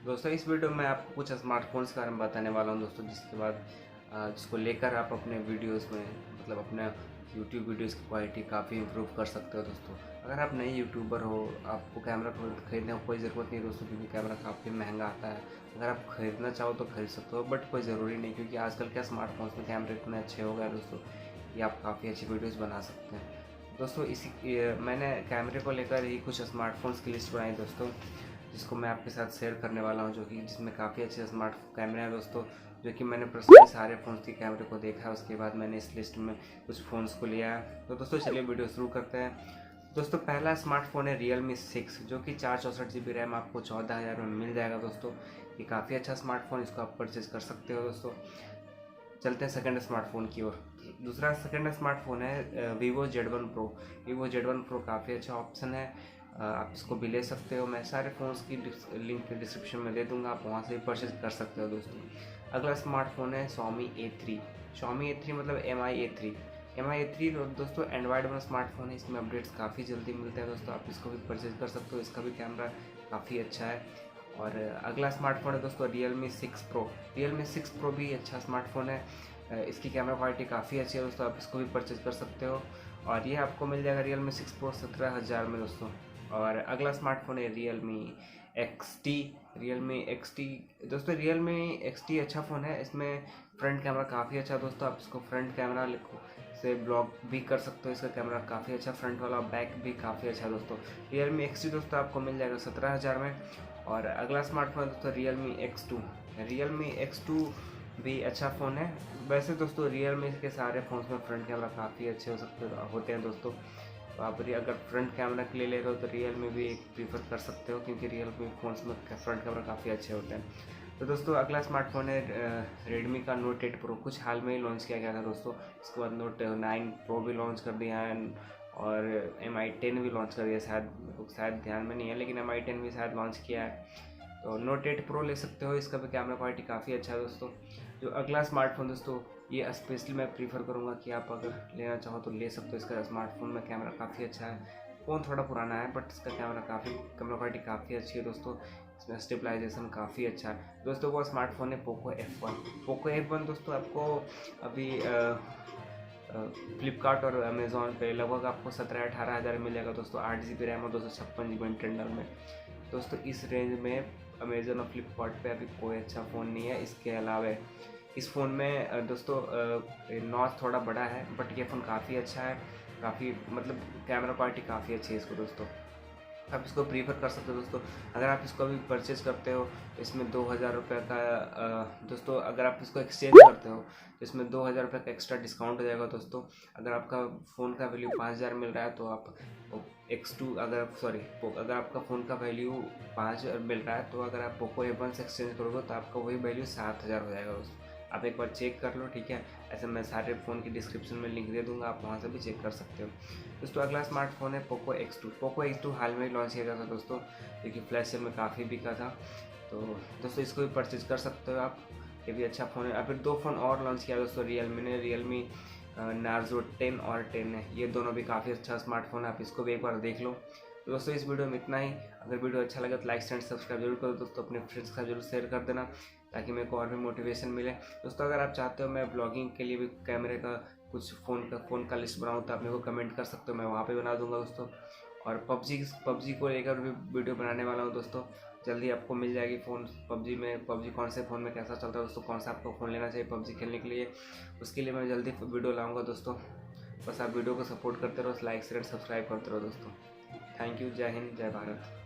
दोस्तों इस वीडियो में आपको कुछ स्मार्टफोन्स के बारे में बताने वाला हूं दोस्तों, जिसके बाद जिसको लेकर आप अपने वीडियोस में मतलब अपने यूट्यूब वीडियोस की क्वालिटी काफ़ी इंप्रूव कर सकते हो दोस्तों। अगर आप नए यूट्यूबर हो, आपको कैमरा खरीदने की कोई ज़रूरत नहीं दोस्तों, क्योंकि कैमरा काफ़ी महंगा आता है। अगर आप खरीदना चाहो तो खरीद सकते हो, बट कोई ज़रूरी नहीं, क्योंकि आजकल क्या स्मार्टफोन्स में कैमरे इतने अच्छे हो गए दोस्तों कि आप काफ़ी अच्छी वीडियोज़ बना सकते हैं दोस्तों। मैंने कैमरे को लेकर ही कुछ स्मार्टफोन्स की लिस्ट बनाई दोस्तों, जिसको मैं आपके साथ शेयर करने वाला हूं, जो कि जिसमें काफ़ी अच्छे स्मार्ट कैमरे हैं दोस्तों, जो कि मैंने पर्सनली सारे फ़ोन्स के कैमरे को देखा है। उसके बाद मैंने इस लिस्ट में कुछ फ़ोन्स को लिया है। तो दोस्तों चलिए वीडियो शुरू करते हैं। दोस्तों पहला स्मार्टफोन है Realme 6, जो कि 464 GB रैम आपको 14,000 में मिल जाएगा दोस्तों। ये काफ़ी अच्छा स्मार्टफोन, इसको आप परचेज कर सकते हो दोस्तों। चलते हैं सेकंड स्मार्टफोन की ओर। दूसरा सेकंड स्मार्टफोन है Vivo Z1 Pro। Vivo Z1 Pro काफ़ी अच्छा ऑप्शन है, आप इसको भी ले सकते हो। मैं सारे फ़ोन्स की लिंक डिस्क्रिप्शन में दे दूंगा, आप वहां से परचेज कर सकते हो दोस्तों। अगला स्मार्टफोन है Xiaomi A3। Xiaomi A3 मतलब Mi A3। Mi A3 दोस्तों एंड्रॉयड वाला स्मार्टफोन है, इसमें अपडेट्स काफ़ी जल्दी मिलते हैं दोस्तों, आप इसको भी परचेज कर सकते हो। इसका भी कैमरा काफ़ी अच्छा है। और अगला स्मार्टफोन है दोस्तों Realme 6 Pro। Realme 6 Pro भी अच्छा स्मार्टफोन है, इसकी कैमरा क्वालिटी काफ़ी अच्छी है दोस्तों, आप इसको भी परचेज कर सकते हो। और ये आपको मिल जाएगा Realme 6 Pro 17,000 में दोस्तों। और अगला स्मार्टफोन है Realme XT। Realme XT दोस्तों, Realme XT अच्छा फ़ोन है, इसमें फ्रंट कैमरा काफ़ी अच्छा है दोस्तों, आप इसको फ्रंट कैमरा लिखो से ब्लॉग भी कर सकते हो। इसका कैमरा काफ़ी अच्छा फ्रंट वाला, बैक भी काफ़ी अच्छा है दोस्तों। Realme XT दोस्तों आपको मिल जाएगा 17,000 में। और अगला स्मार्टफोन दोस्तों Realme X2। Realme X2 भी अच्छा फ़ोन है। वैसे दोस्तों Realme के सारे फ़ोन्स में फ्रंट कैमरा काफ़ी अच्छे होते हैं दोस्तों, तो आप अगर फ्रंट कैमरा के लिए ले रहे हो तो Realme भी प्रीफर कर सकते हो, क्योंकि Realme फ़ोन्स में फ्रंट कैमरा काफ़ी अच्छे होते हैं। तो दोस्तों अगला स्मार्टफोन है Redmi का Note 8 Pro। कुछ हाल में ही लॉन्च किया गया था दोस्तों। इसके बाद Note 9 Pro भी लॉन्च कर दिया है, और Mi 10 भी लॉन्च कर दिया, शायद ध्यान में नहीं है, लेकिन Mi 10 भी शायद लॉन्च किया है। तो Note 8 Pro ले सकते हो, इसका भी कैमरा क्वालिटी काफ़ी अच्छा है दोस्तों। जो अगला स्मार्टफोन दोस्तों, ये स्पेशली मैं प्रीफर करूँगा कि आप अगर लेना चाहो तो ले सकते हो। इसका स्मार्टफोन में कैमरा काफ़ी अच्छा है। फ़ोन थोड़ा पुराना है, बट इसका कैमरा क्वालिटी काफ़ी अच्छी है दोस्तों। इसमें स्टेबलाइजेशन काफ़ी अच्छा है दोस्तों। वो स्मार्टफोन है Poco F1। Poco F1 दोस्तों आपको अभी फ्लिपकार्ट और अमेज़ॉन पे लगभग आपको 17-18 हज़ार मिल जाएगा दोस्तों। 8 GB रैम और 256 GB इंटरनल में दोस्तों। इस रेंज में अमेज़न और फ्लिपकार्ट पे अभी कोई अच्छा फ़ोन नहीं है। इसके अलावा इस फ़ोन में दोस्तों नॉच थोड़ा बड़ा है, बट ये फ़ोन काफ़ी अच्छा है, काफ़ी मतलब कैमरा क्वालिटी काफ़ी अच्छी है इसको दोस्तों, आप इसको प्रीफर कर सकते हो दोस्तों। अगर आप इसको अभी परचेज़ करते हो, इसमें 2,000 रुपये का दोस्तों, अगर आप इसको एक्सचेंज करते हो तो इसमें 2,000 रुपये का एक्स्ट्रा डिस्काउंट हो जाएगा दोस्तों। अगर आपका फ़ोन का वैल्यू 5,000 मिल रहा है तो आप अगर आपका फ़ोन का वैल्यू 5,000 मिल रहा है, तो अगर आप Poco F1 से एक्सचेंज करोगे तो आपका वही वैल्यू 7,000 हो जाएगा दोस्तों। आप एक बार चेक कर लो, ठीक है। ऐसे मैं सारे फ़ोन की डिस्क्रिप्शन में लिंक दे दूंगा, आप वहाँ से भी चेक कर सकते हो दोस्तों। अगला स्मार्टफोन है Poco X2। Poco X2 हाल में ही लॉन्च किया गया था दोस्तों, जो कि फ्लैश सेल में काफ़ी बिका था। तो दोस्तों इसको भी परचेज कर सकते हो आप, ये भी अच्छा फ़ोन है। फिर 2 फ़ोन और लॉन्च किया दोस्तों Realme ने, Realme Narzo 10 और 10 है। ये दोनों भी काफ़ी अच्छा स्मार्टफोन है, आप इसको भी एक बार देख लो। तो दोस्तों इस वीडियो में इतना ही। अगर वीडियो अच्छा लगे तो लाइक एंड सब्सक्राइब जरूर करो दोस्तों, अपने फ्रेंड्स के साथ जरूर शेयर कर देना, ताकि मेरे को और भी मोटिवेशन मिले दोस्तों। अगर आप चाहते हो मैं ब्लॉगिंग के लिए भी कैमरे का कुछ फ़ोन का लिस्ट बनाऊँ, तो आप मेरे को कमेंट कर सकते हो, मैं वहाँ पे बना दूंगा दोस्तों। और पबजी को लेकर भी वीडियो बनाने वाला हूँ दोस्तों, जल्दी आपको मिल जाएगी फ़ोन। पबजी कौन से फ़ोन में कैसा चलता है दोस्तों, कौन सा आपको फ़ोन लेना चाहिए पबजी खेलने के लिए, उसके लिए मैं जल्दी वीडियो लाऊंगा दोस्तों। बस आप वीडियो को सपोर्ट करते रहो, लाइक शेयर सब्सक्राइब करते रहो दोस्तों। Thank you. जय हिंद, जय भारत।